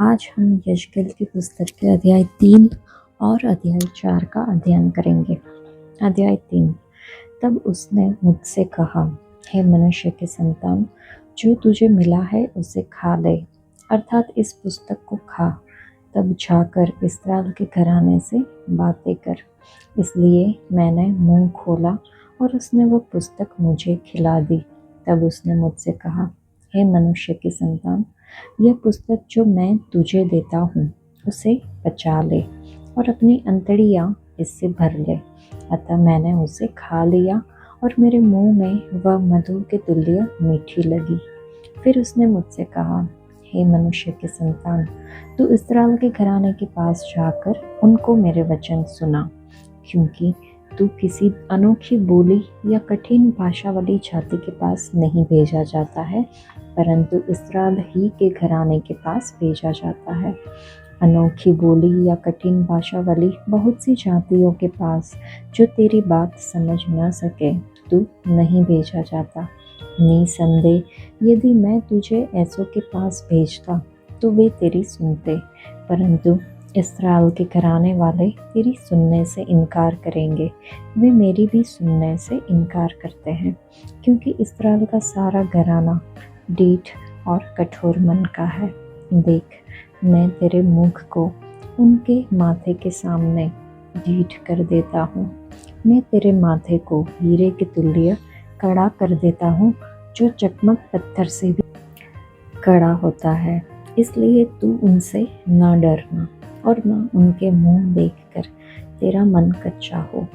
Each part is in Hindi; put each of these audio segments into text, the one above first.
आज हम यशकेल की पुस्तक के अध्याय 3 और अध्याय 4 का अध्ययन करेंगे। अध्याय 3। तब उसने मुझसे कहा, हे मनुष्य के संतान, जो तुझे मिला है उसे खा ले, अर्थात इस पुस्तक को खा। तब जाकर इस्राएल के घराने से बातें कर। इसलिए मैंने मुंह खोला और उसने वो पुस्तक मुझे खिला दी। तब उसने मुझसे कहा, हे मनुष्य के संतान, यह पुस्तक जो मैं तुझे देता हूँ उसे पचा ले और अपनी अंतड़ियाँ इससे भर ले। अतः मैंने उसे खा लिया और मेरे मुंह में वह मधु के तुल्य मीठी लगी। फिर उसने मुझसे कहा, हे मनुष्य के संतान, तू इस्राएल के घराने के पास जाकर उनको मेरे वचन सुना, क्योंकि तू किसी अनोखी बोली या कठिन भाषा वाली जाति के पास नहीं भेजा जाता है, परंतु इस्राएल ही के घराने के पास भेजा जाता है। अनोखी बोली या कठिन भाषा वाली बहुत सी जातियों के पास जो तेरी बात समझ न सके तू नहीं भेजा जाता। निसंदेह यदि मैं तुझे ऐसों के पास भेजता तो वे तेरी सुनते, परंतु इस्राएल के घराने वाले तेरी सुनने से इनकार करेंगे। वे मेरी भी सुनने से इनकार करते हैं, क्योंकि इस्राएल का सारा घराना ढीठ और कठोर मन का है। देख, मैं तेरे मुख को उनके माथे के सामने ढीठ कर देता हूँ। मैं तेरे माथे को हीरे के तुल्य कड़ा कर देता हूँ, जो चकमक पत्थर से भी कड़ा होता है। इसलिए तू उनसे न डरना और न उनके मुंह देखकर तेरा मन कच्चा हो,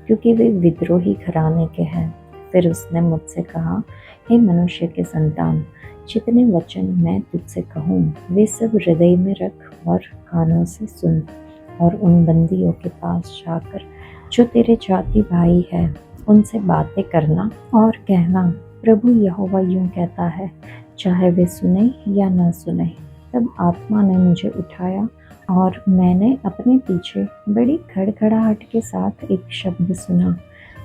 क्योंकि वे विद्रोही घराने के हैं। फिर उसने मुझसे कहा, हे मनुष्य के संतान, जितने वचन मैं तुझसे कहूँ वे सब हृदय में रख और कानों से सुन, और उन बंदियों के पास जाकर जो तेरे जाति भाई है उनसे बातें करना और कहना, प्रभु यहोवा यूं कहता है, चाहे वे सुने या न सुने। तब आत्मा ने मुझे उठाया और मैंने अपने पीछे बड़ी खड़खड़ाहट के साथ एक शब्द सुना,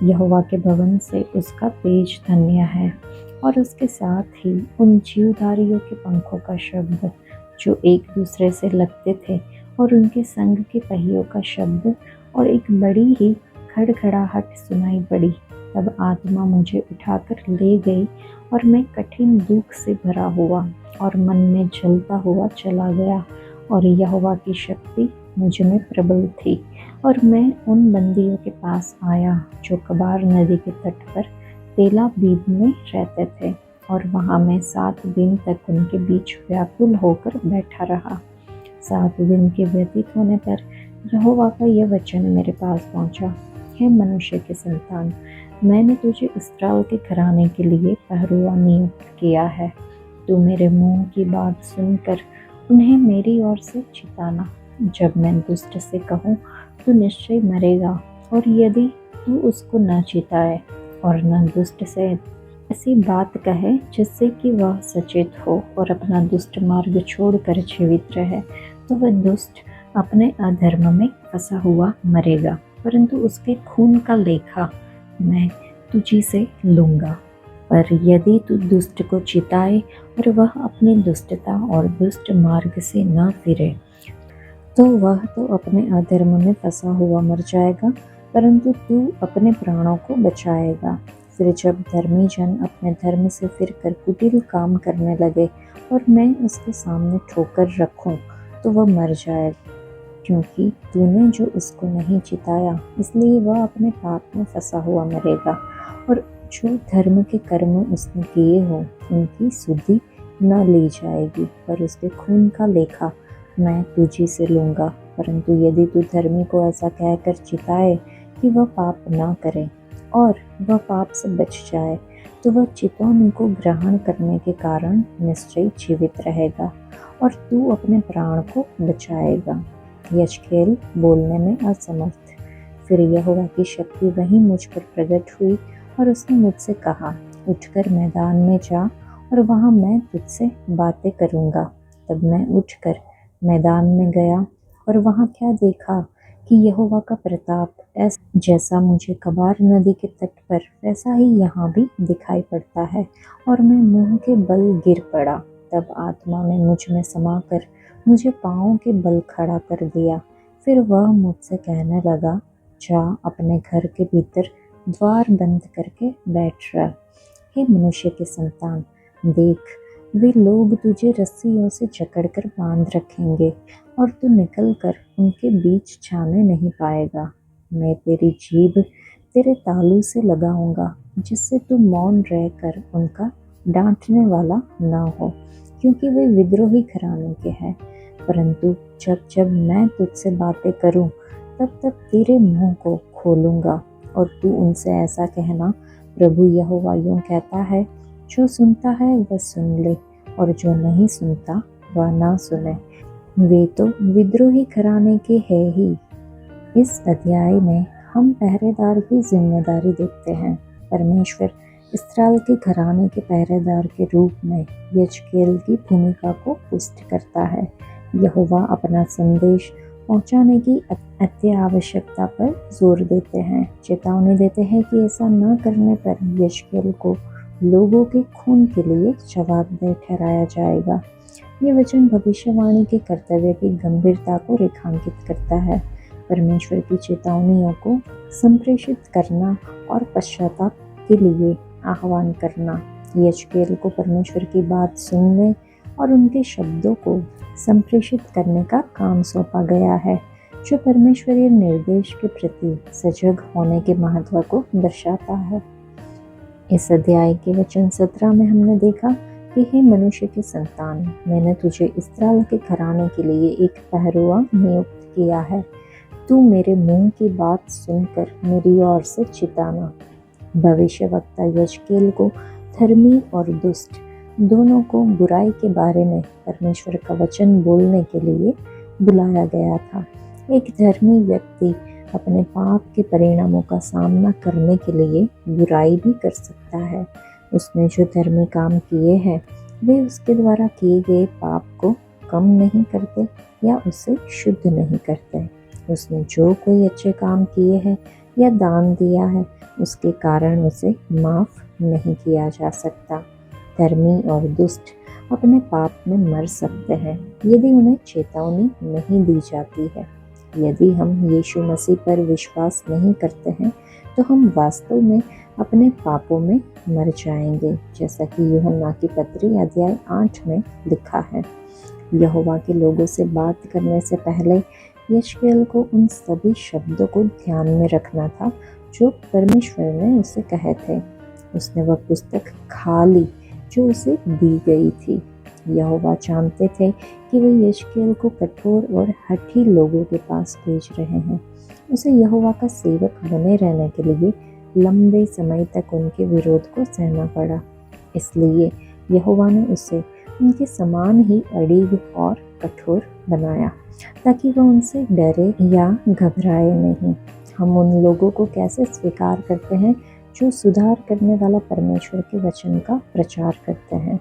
यहोवा के भवन से उसका तेज धन्य है, और उसके साथ ही उन जीवधारियों के पंखों का शब्द जो एक दूसरे से लगते थे, और उनके संग के पहियों का शब्द, और एक बड़ी ही खड़खड़ाहट सुनाई पड़ी। तब आत्मा मुझे उठाकर ले गई और मैं कठिन दुख से भरा हुआ और मन में जलता हुआ चला गया, और यहोवा की शक्ति मुझ में प्रबल थी। और मैं उन बंदियों के पास आया जो कबार नदी के तट पर तेलाबीब में रहते थे, और वहाँ मैं 7 दिन तक उनके बीच व्याकुल होकर बैठा रहा। 7 दिन के व्यतीत होने पर यहोवा का यह वचन मेरे पास पहुँचा, हे मनुष्य के संतान, मैंने तुझे इस्राएल के घराने के लिए पहरुआ नियुक्त किया है। तू मेरे मुंह की बात सुनकर उन्हें मेरी ओर से चिताना। जब मैं दुष्ट से कहूँ तू निश्चय मरेगा, और यदि तू उसको न चिताए और न दुष्ट से ऐसी बात कहे जिससे कि वह सचेत हो और अपना दुष्ट मार्ग छोड़कर जीवित रहे, तो वह दुष्ट अपने अधर्म में फंसा हुआ मरेगा, परंतु उसके खून का लेखा मैं तुझी से लूँगा। पर यदि तू दुष्ट को चिताए और वह अपनी दुष्टता और दुष्ट मार्ग से न फिरे, तो वह तो अपने अधर्म में फंसा हुआ मर जाएगा, परंतु तू अपने प्राणों को बचाएगा। फिर जब धर्मी जन अपने धर्म से फिरकर कुटिल काम करने लगे और मैं उसके सामने ठोकर रखूं, तो वह मर जाएगा, क्योंकि तूने जो उसको नहीं चिताया, इसलिए वह अपने पाप में फंसा हुआ मरेगा। और जो धर्म के कर्म उसने किए हो उनकी सुधि न ली जाएगी, पर उसके खून का लेखा मैं तुझी से लूँगा। परंतु यदि तू धर्मी को ऐसा कहकर चिताए कि वह पाप ना करे और वह पाप से बच जाए, तो वह चितौनी को ग्रहण करने के कारण निश्चय जीवित रहेगा, और तू अपने प्राण को बचाएगा। यशकेल बोलने में असमर्थ। फिर यहोवा की शक्ति वहीं मुझ पर प्रकट हुई, और उसने मुझसे कहा, उठकर मैदान में जा, और वहाँ मैं तुझसे बातें करूँगा। तब मैं उठकर मैदान में गया, और वहाँ क्या देखा कि यहोवा का प्रताप जैसा मुझे कबार नदी के तट पर वैसा ही यहाँ भी दिखाई पड़ता है, और मैं मुंह के बल गिर पड़ा। तब आत्मा ने मुझ में समाकर मुझे पाँव के बल खड़ा कर दिया। फिर वह मुझसे कहने लगा, जा अपने घर के भीतर द्वार बंद करके बैठ रह। हे मनुष्य के संतान, देख, वे लोग तुझे रस्सियों से जकड़कर बांध रखेंगे और तू निकलकर उनके बीच जाने नहीं पाएगा। मैं तेरी जीभ तेरे तालू से लगाऊंगा, जिससे तू मौन रहकर उनका डांटने वाला न हो, क्योंकि वे विद्रोही घराने के हैं। परंतु जब जब मैं तुझसे बातें करूं, तब तब तेरे मुंह को खोलूंगा और तू उनसे ऐसा कहना, प्रभु यहोवा यूं कहता है, जो सुनता है वह सुन ले, और जो नहीं सुनता वह ना सुने। वे तो विद्रोही घराने के हैं ही। इस अध्याय में हम पहरेदार की जिम्मेदारी देखते हैं। परमेश्वर इस्राएल के घराने के पहरेदार के रूप में यजकेल की भूमिका को पुष्ट करता है। यहोवा अपना संदेश पहुंचाने की अति आवश्यकता पर जोर देते हैं, चेतावनी देते हैं कि ऐसा न करने पर यजकेल को लोगों के खून के लिए जवाबदेह ठहराया जाएगा। ये वचन भविष्यवाणी के कर्तव्य की गंभीरता को रेखांकित करता है। परमेश्वर की चेतावनियों को संप्रेषित करना और पश्चाताप के लिए आह्वान करना। यजकेल को परमेश्वर की बात सुनने और उनके शब्दों को संप्रेषित करने का काम सौंपा गया है, जो परमेश्वरीय निर्देश के प्रति सजग होने के महत्व को दर्शाता है। इस अध्याय के वचन 17 में हमने देखा कि हे मनुष्य के संतान, मैंने तुझे इस्राएल के घराने के लिए एक पहरुआ नियुक्त किया है। तू मेरे मुंह की बात सुनकर मेरी ओर से चिताना। भविष्यवक्ता यजकेल को धर्मी और दुष्ट दोनों को बुराई के बारे में परमेश्वर का वचन बोलने के लिए बुलाया गया था। एक धर्मी व्यक्ति अपने पाप के परिणामों का सामना करने के लिए बुराई भी कर सकता है। उसने जो धर्मी काम किए हैं वे उसके द्वारा किए गए पाप को कम नहीं करते या उसे शुद्ध नहीं करते। उसने जो कोई अच्छे काम किए हैं या दान दिया है, उसके कारण उसे माफ नहीं किया जा सकता। धर्मी और दुष्ट अपने पाप में मर सकते हैं यदि उन्हें चेतावनी नहीं दी जाती है। यदि हम यीशु मसीह पर विश्वास नहीं करते हैं तो हम वास्तव में अपने पापों में मर जाएंगे, जैसा कि यूहन्ना की पत्री अध्याय 8 में लिखा है। यहोवा के लोगों से बात करने से पहले यजकेल को उन सभी शब्दों को ध्यान में रखना था जो परमेश्वर ने उसे कहे थे। उसने वह पुस्तक खा ली जो उसे दी गई थी। यहोवा जानते थे कि वे यजकेल को कठोर और हठी लोगों के पास भेज रहे हैं। उसे यहोवा का सेवक बने रहने के लिए लंबे समय तक उनके विरोध को सहना पड़ा। इसलिए यहोवा ने उसे उनके समान ही अड़िग और कठोर बनाया, ताकि वह उनसे डरे या घबराए नहीं। हम उन लोगों को कैसे स्वीकार करते हैं जो सुधार करने वाला परमेश्वर के वचन का प्रचार करते हैं।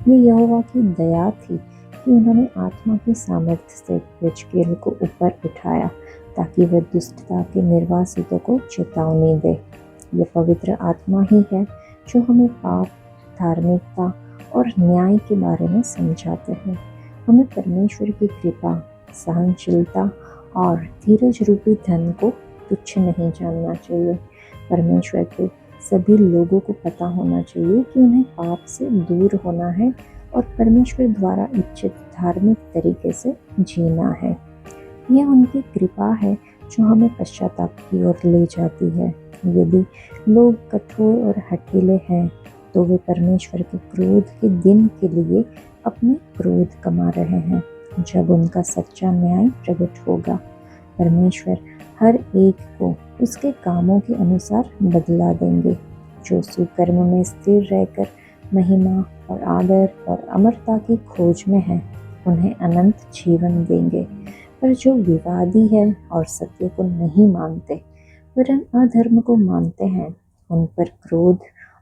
ये यहोवा की दया थी कि उन्होंने आत्मा की सामर्थ्य से यजकेल को ऊपर उठाया, ताकि वह दुष्टता के निर्वासितों को चेतावनी दे। यह पवित्र आत्मा ही है जो हमें पाप, धार्मिकता और न्याय के बारे में समझाते हैं। हमें परमेश्वर की कृपा, सहनशीलता और धीरज रूपी धन को तुच्छ नहीं जानना चाहिए। परमेश्वर के सभी लोगों को पता होना चाहिए कि उन्हें पाप से दूर होना है और परमेश्वर द्वारा इच्छित धार्मिक तरीके से जीना है। यह उनकी कृपा है जो हमें पश्चाताप की ओर ले जाती है। यदि लोग कठोर और हठीले हैं तो वे परमेश्वर के क्रोध के दिन के लिए अपने क्रोध कमा रहे हैं, जब उनका सच्चा न्याय प्रकट होगा। परमेश्वर हर एक को उसके कामों के अनुसार बदला देंगे। जो सुकर्म में स्थिर रहकर महिमा और आदर और अमरता की खोज में है, उन्हें अनंत जीवन देंगे। पर जो विवादी है और सत्य को नहीं मानते वरन अधर्म को मानते हैं, उन पर क्रोध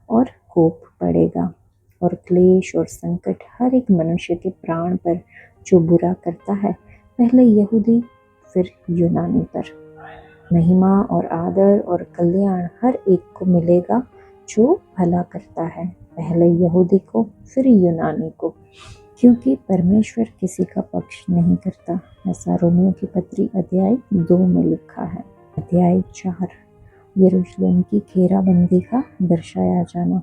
और कोप पड़ेगा और क्लेश और संकट हर एक मनुष्य के प्राण पर जो बुरा करता है, पहले यहूदी फिर यूनानी पर। महिमा और आदर और कल्याण हर एक को मिलेगा जो भला करता है, पहले यहूदी को फिर यूनानी को। क्योंकि परमेश्वर किसी का पक्ष नहीं करता। ऐसा रोमियो की पत्री अध्याय 2 में लिखा है। अध्याय 4 यरूशलेम की घेराबंदी का दर्शाया जाना।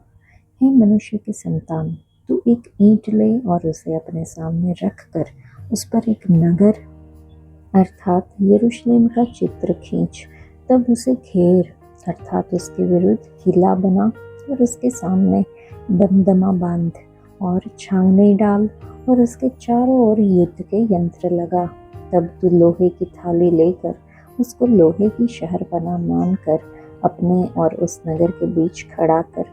हे मनुष्य के संतान, तू एक ईंट ले और उसे अपने सामने रख कर उस पर एक नगर अर्थात यरूशलेम का चित्र खींच। तब उसे घेर अर्थात उसके विरुद्ध किला बना और उसके सामने दमदमा बांध और छावनी डाल और उसके चारों ओर युद्ध के यंत्र लगा। तब तू लोहे की थाली लेकर उसको लोहे की शहरपनाह मानकर अपने और उस नगर के बीच खड़ा कर।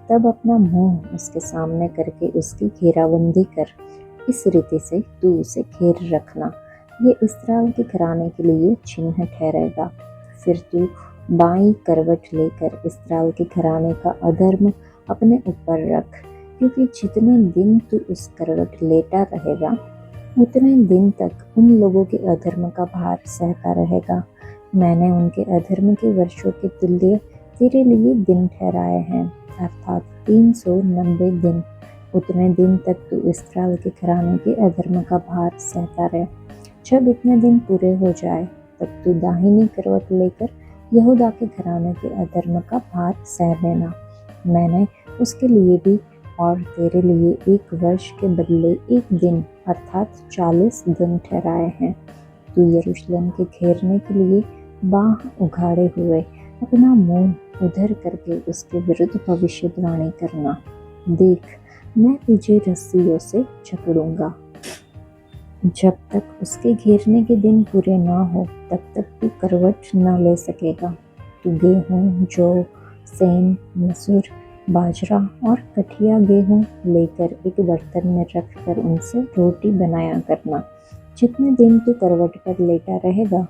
तब अपना मुंह उसके सामने करके उसकी घेराबंदी कर। इस रीति से तू उसे घेर रखना। ये इस्राएल के घराने के लिए चिन्ह ठहरेगा। फिर तू बाईं करवट लेकर इस्राएल के घराने का अधर्म अपने ऊपर रख, क्योंकि जितने दिन तू उस करवट लेटा रहेगा उतने दिन तक उन लोगों के अधर्म का भार सहता रहेगा। मैंने उनके अधर्म के वर्षों के तुल्य तेरे लिए दिन ठहराए हैं, अर्थात 390 दिन। उतने दिन तक तू इस्राएल के घराने के अधर्म का भार सहता रहे। जब इतने दिन पूरे हो जाए तब तू दाहिनी करवट लेकर यहूदा के घराने के अधर्म का भार सह लेना। मैंने उसके लिए भी और तेरे लिए 1 वर्ष के बदले 1 दिन अर्थात 40 दिन ठहराए हैं। तू यरूशलेम के घेरने के लिए बाह उघाड़े हुए अपना मुंह उधर करके उसके विरुद्ध भविष्यवाणी करना। देख, मैं तुझे रस्सियों से जकड़ूंगा। जब तक उसके घेरने के दिन पूरे ना हो तब तक तू करवट न ले सकेगा। तू गेहूँ, जौ, सेन, मसूर, बाजरा और कठिया गेहूँ लेकर एक बर्तन में रखकर उनसे रोटी बनाया करना। जितने दिन तू करवट पर लेटा रहेगा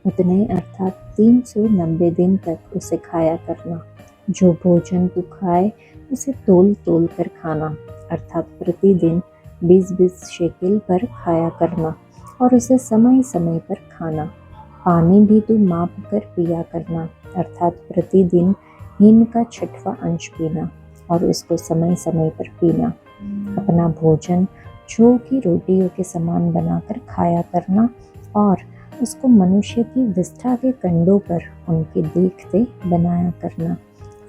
उतने अर्थात 390 दिन तक उसे खाया करना। जो भोजन तू खाए उसे तोल तोल कर खाना, अर्थात प्रतिदिन 20-20 शेकेल पर खाया करना और उसे समय समय पर खाना। पानी भी तू माप कर पिया करना, अर्थात प्रतिदिन हिम का 6वां अंश पीना और उसको समय समय पर पीना। अपना भोजन जौ की रोटियों के समान बनाकर खाया करना और उसको मनुष्य की विष्ठा के कंडों पर उनके देखते बनाया करना।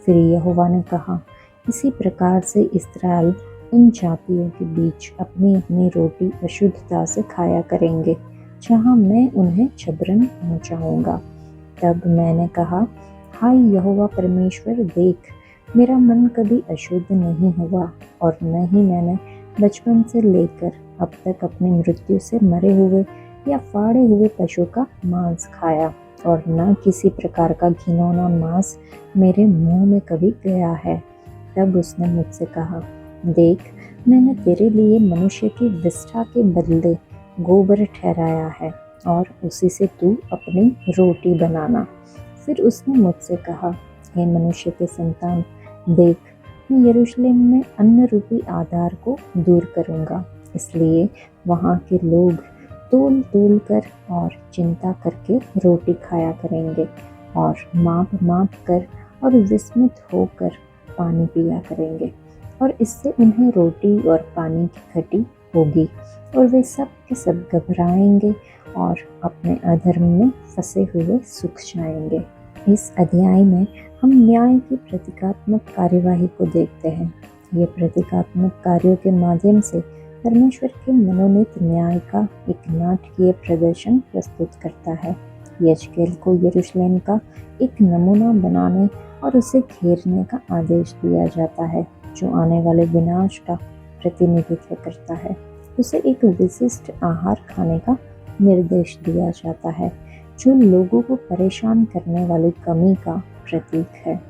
फिर यहोवा ने कहा, इसी प्रकार से इस्राएल इन जातियों के बीच अपनी अपनी रोटी अशुद्धता से खाया करेंगे, जहाँ मैं उन्हें जबरन पहुँचाऊँगा। तब मैंने कहा, हाय यहोवा परमेश्वर, देख, मेरा मन कभी अशुद्ध नहीं हुआ और न ही मैंने बचपन से लेकर अब तक अपनी मृत्यु से मरे हुए या फाड़े हुए पशु का मांस खाया, और न किसी प्रकार का घिनौना मांस मेरे मुंह में कभी गया है। तब उसने मुझसे कहा, देख, मैंने तेरे लिए मनुष्य की विष्ठा के बदले गोबर ठहराया है और उसी से तू अपनी रोटी बनाना। फिर उसने मुझसे कहा, हे मनुष्य के संतान, देख, मैं यरूशलेम में अन्न रूपी आधार को दूर करूँगा, इसलिए वहाँ के लोग तोल तोल कर और चिंता करके रोटी खाया करेंगे और माप माप कर और विस्मित होकर पानी पिया करेंगे, और इससे उन्हें रोटी और पानी की घटी होगी और वे सब के सब घबराएंगे और अपने अधर्म में फंसे हुए सूख जाएंगे। इस अध्याय में हम न्याय की प्रतीकात्मक कार्यवाही को देखते हैं। ये प्रतीकात्मक कार्यों के माध्यम से परमेश्वर के मनोनीत न्याय का एक नाटकीय प्रदर्शन प्रस्तुत करता है। यजकेल को यरूशलेम का एक नमूना बनाने और उसे घेरने का आदेश दिया जाता है, जो आने वाले विनाश का प्रतिनिधित्व करता है। उसे एक विशिष्ट आहार खाने का निर्देश दिया जाता है, जो लोगों को परेशान करने वाली कमी का प्रतीक है।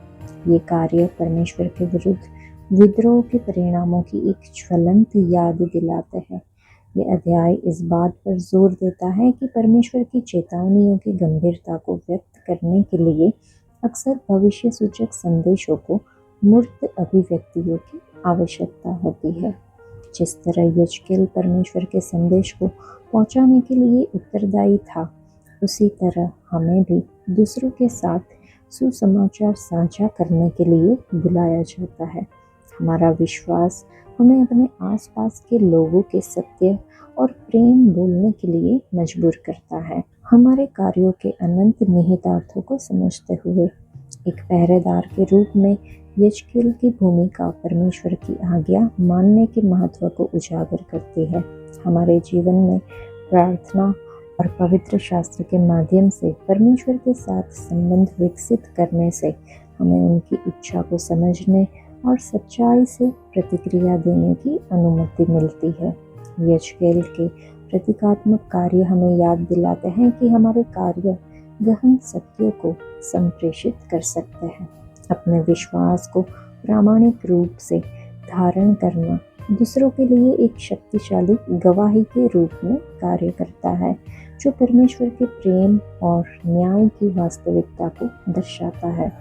ये कार्य परमेश्वर के विरुद्ध विद्रोह के परिणामों की एक ज्वलंत याद दिलाते हैं। ये अध्याय इस बात पर जोर देता है कि परमेश्वर की चेतावनियों की गंभीरता को व्यक्त करने के लिए अक्सर भविष्य सूचक संदेशों को मूर्त अभिव्यक्तियों की आवश्यकता होती है। जिस तरह यजकेल परमेश्वर के संदेश को पहुंचाने के लिए उत्तरदायी था, उसी तरह हमें भी दूसरों के साथ सुसमाचार साझा करने के लिए बुलाया जाता है। हमारा विश्वास हमें अपने आसपास के लोगों के सत्य और प्रेम बोलने के लिए मजबूर करता है। हमारे कार्यों के अनंत निहितार्थों को समझते हुए एक पहरेदार के रूप में यजकेल की भूमिका परमेश्वर की आज्ञा मानने के महत्व को उजागर करती है। हमारे जीवन में प्रार्थना और पवित्र शास्त्र के माध्यम से परमेश्वर के साथ संबंध विकसित करने से हमें उनकी इच्छा को समझने और सच्चाई से प्रतिक्रिया देने की अनुमति मिलती है। यजकेल के प्रतीकात्मक कार्य हमें याद दिलाते हैं कि हमारे कार्य गहन सत्यों को संप्रेषित कर सकते हैं। अपने विश्वास को प्रामाणिक रूप से धारण करना दूसरों के लिए एक शक्तिशाली गवाही के रूप में कार्य करता है, जो परमेश्वर के प्रेम और न्याय की वास्तविकता को दर्शाता है।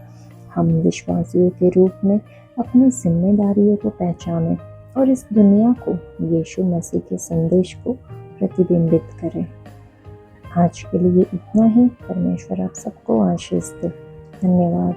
हम विश्वासियों के रूप में अपनी जिम्मेदारियों को पहचानें और इस दुनिया को यीशु मसीह के संदेश को प्रतिबिंबित करें। आज के लिए इतना ही। परमेश्वर आप सबको आशीष दे। धन्यवाद।